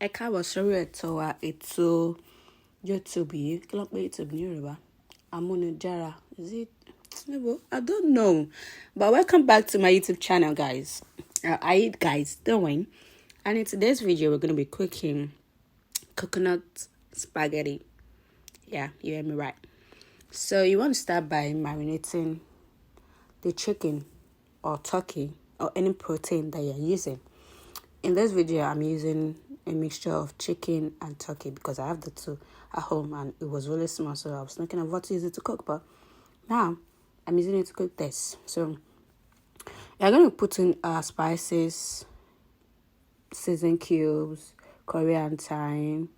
Ẹ káàbọ̀ sórí ètò wa ètò YouTube yìí kí ló ń pè YouTube ní Yorùbá amúnidára is it I don't know, but welcome back to my YouTube channel, guys. How you guys doing? And in today's video we're going to be cooking coconut spaghetti. Yeah, you heard me right. So you want to start by marinating the chicken or turkey or any protein that you're using. In this video, I'm using a mixture of chicken and turkey because I have the two at home and it was really small, so I was thinking of what to use it to cook, but now I'm using it to cook this. So you're going to put in spices, season cubes, Korean thyme,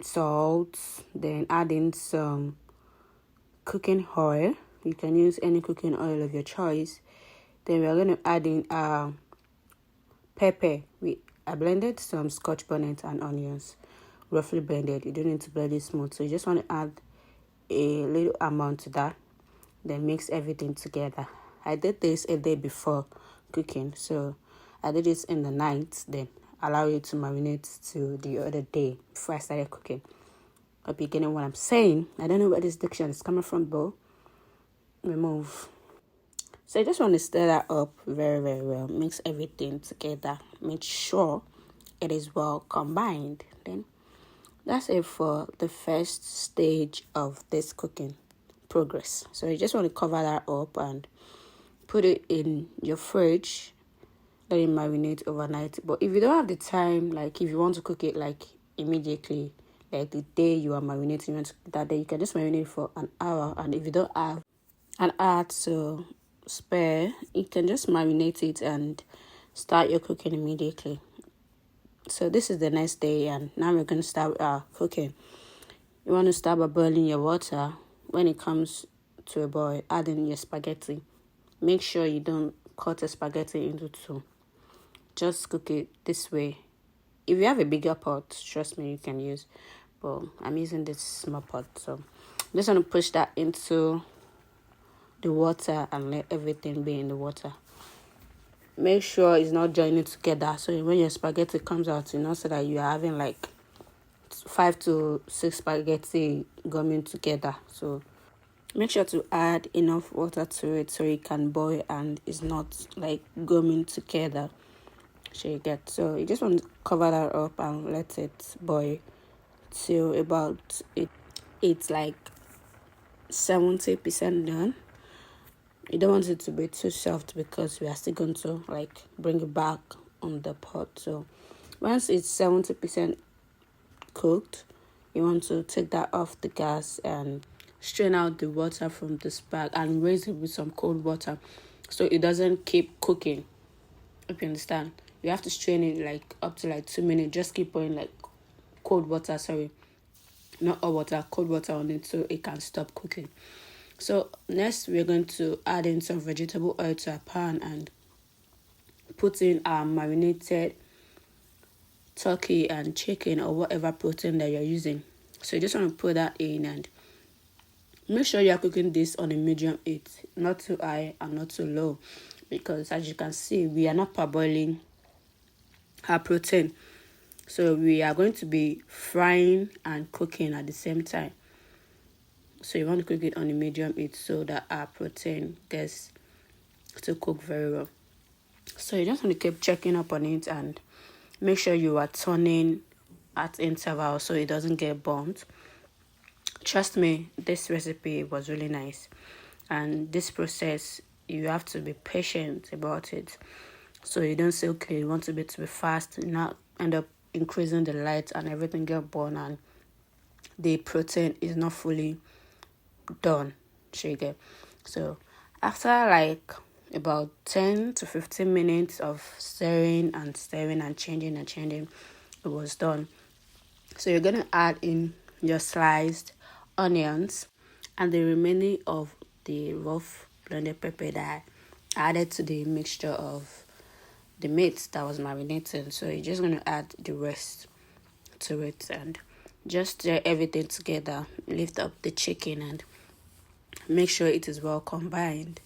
salt, then add in some cooking oil. You can use any cooking oil of your choice. Then we're going to add in pepper. I blended some scotch bonnet and onions, roughly blended. You don't need to blend it smooth, so you just want to add a little amount to that, then mix everything together. I did this a day before cooking, so I did this in the night, then allow it to marinate to the other day before I started cooking. Hope you're getting what I'm saying. I don't know where this diction is coming from, but remove. So I just want to stir that up very, very well. Mix everything together. Make sure it is well combined. Then that's it for the first stage of this cooking progress. So you just want to cover that up and put it in your fridge. Let it marinate overnight. But if you don't have the time, like if you want to cook it like immediately, like the day you are marinating, you want to cook that day, you can just marinate for an hour. And if you don't have an hour to spare, you can just marinate it and start your cooking immediately. So this is the next day, and now we're going to start cooking. You want to start by boiling your water. When it comes to a boil, add in your spaghetti. Make sure you don't cut the spaghetti into two. Just cook it this way. If you have a bigger pot, trust me, you can use, but I'm using this small pot, so I'm just going to push that into the water and let everything be in the water. Make sure it's not joining together, so when your spaghetti comes out, you know, so that you are having like 5 to 6 spaghetti gumming together. So make sure to add enough water to it so it can boil and it's not like gumming together. So you just want to cover that up and let it boil till about it's like 70% done. You don't want it to be too soft because we are still going to like bring it back on the pot. So once it's 70% cooked, you want to take that off the gas and strain out the water from the spag and raise it with some cold water so it doesn't keep cooking. If you understand, you have to strain it like up to like 2 minutes. Just keep putting like cold water, not hot water, cold water on it so it can stop cooking. So next we're going to add in some vegetable oil to a pan and put in our marinated turkey and chicken or whatever protein that you're using. So you just want to put that in and make sure you're cooking this on a medium heat, not too high and not too low, because as you can see, we are not parboiling our protein. So we are going to be frying and cooking at the same time. So you want to cook it on a medium heat so that our protein gets to cook very well. So you just want to keep checking up on it and make sure you are turning at intervals so it doesn't get burnt. Trust me, this recipe was really nice. And this process, you have to be patient about it. So you don't say, okay, you want it to be fast, and not end up increasing the light and everything get burnt and the protein is not fully done. So after like about 10 to 15 minutes of stirring and changing, it was done. So you're going to add in your sliced onions and the remaining of the rough blended pepper that I added to the mixture of the meat that was marinating. So you're just going to add the rest to it and just stir everything together. Lift up the chicken and make sure it is well combined.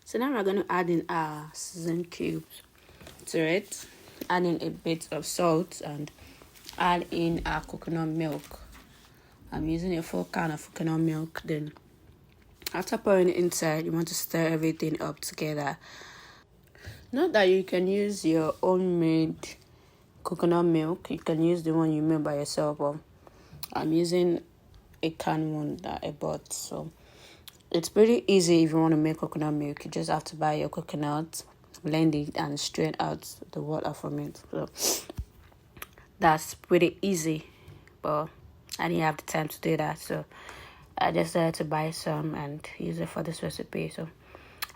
So now we're going to add in our season cubes to it, add in a bit of salt, and add in our coconut milk. I'm using a full can of coconut milk. Then after pouring it inside, you want to stir everything up together. Note that you can use your own made coconut milk. You can use the one you made by yourself, or I'm using a canned one that I bought. So it's pretty easy if you want to make coconut milk. You just have to buy your coconut, blend it, and strain out the water from it. So that's pretty easy, but I didn't have the time to do that, so I decided to buy some and use it for this recipe. So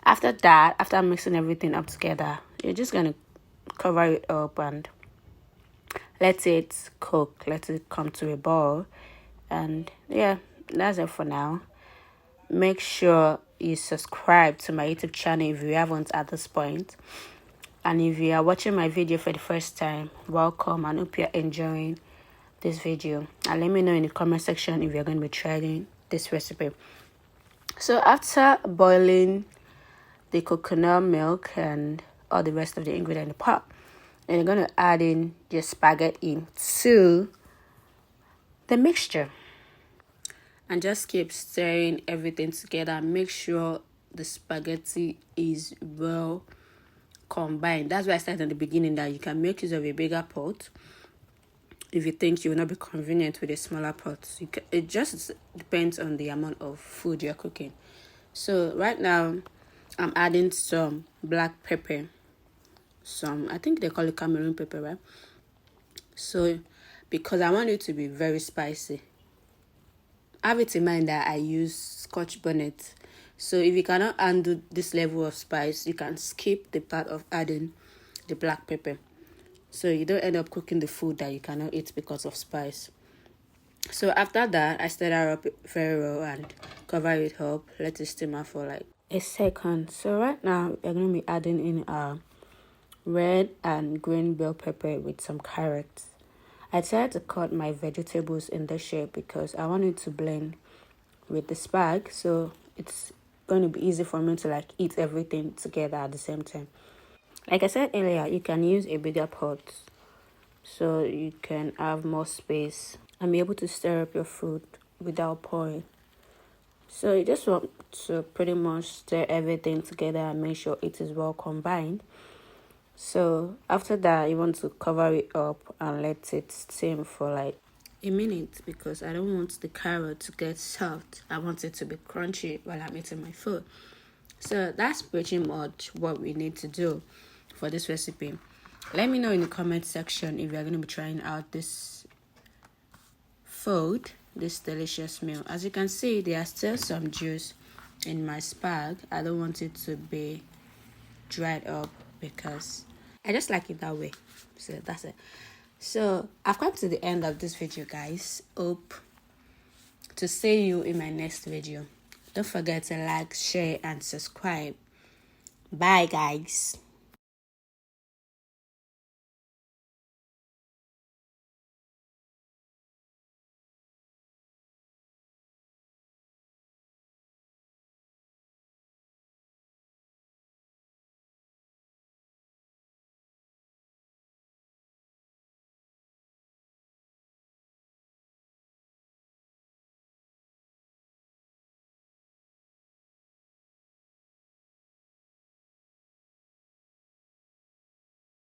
after that, after mixing everything up together, you're just gonna cover it up and let it cook, let it come to a boil. And yeah, that's it for now. Make sure you subscribe to my YouTube channel if you haven't at this point. And if you are watching my video for the first time, welcome, and hope you're enjoying this video. And let me know in the comment section if you're going to be trying this recipe. So after boiling the coconut milk and all the rest of the ingredients in the pot, then you're going to add in your spaghetti to the mixture. And just keep stirring everything together. Make sure the spaghetti is well combined. That's why I said in the beginning that you can make use of a bigger pot if you think you will not be convenient with a smaller pot. It just depends on the amount of food you're cooking. So right now I'm adding some black pepper, I think they call it Cameroon pepper, right? So because I want it to be very spicy, have it in mind that I use Scotch bonnet. So if you cannot handle this level of spice, you can skip the part of adding the black pepper, so you don't end up cooking the food that you cannot eat because of spice. So after that, I stir it up very well and cover it up, let it simmer for like a second. So right now we're going to be adding in our red and green bell pepper with some carrots. I decided to cut my vegetables in this shape because I want it to blend with the spag, so it's going to be easy for me to like eat everything together at the same time. Like I said earlier, you can use a bigger pot so you can have more space and be able to stir up your food without pouring. So you just want to pretty much stir everything together and make sure it is well combined. So after that, you want to cover it up and let it steam for like a minute, because I don't want the carrot to get soft. I want it to be crunchy while I'm eating my food. So that's pretty much what we need to do for this recipe. Let me know in the comment section if you're going to be trying out this food, this delicious meal. As you can see, there's still some juice in my spag. I don't want it to be dried up because I just like it that way. So that's it. So I've come to the end of this video, guys. Hope to see you in my next video. Don't forget to like, share, and subscribe. Bye, guys.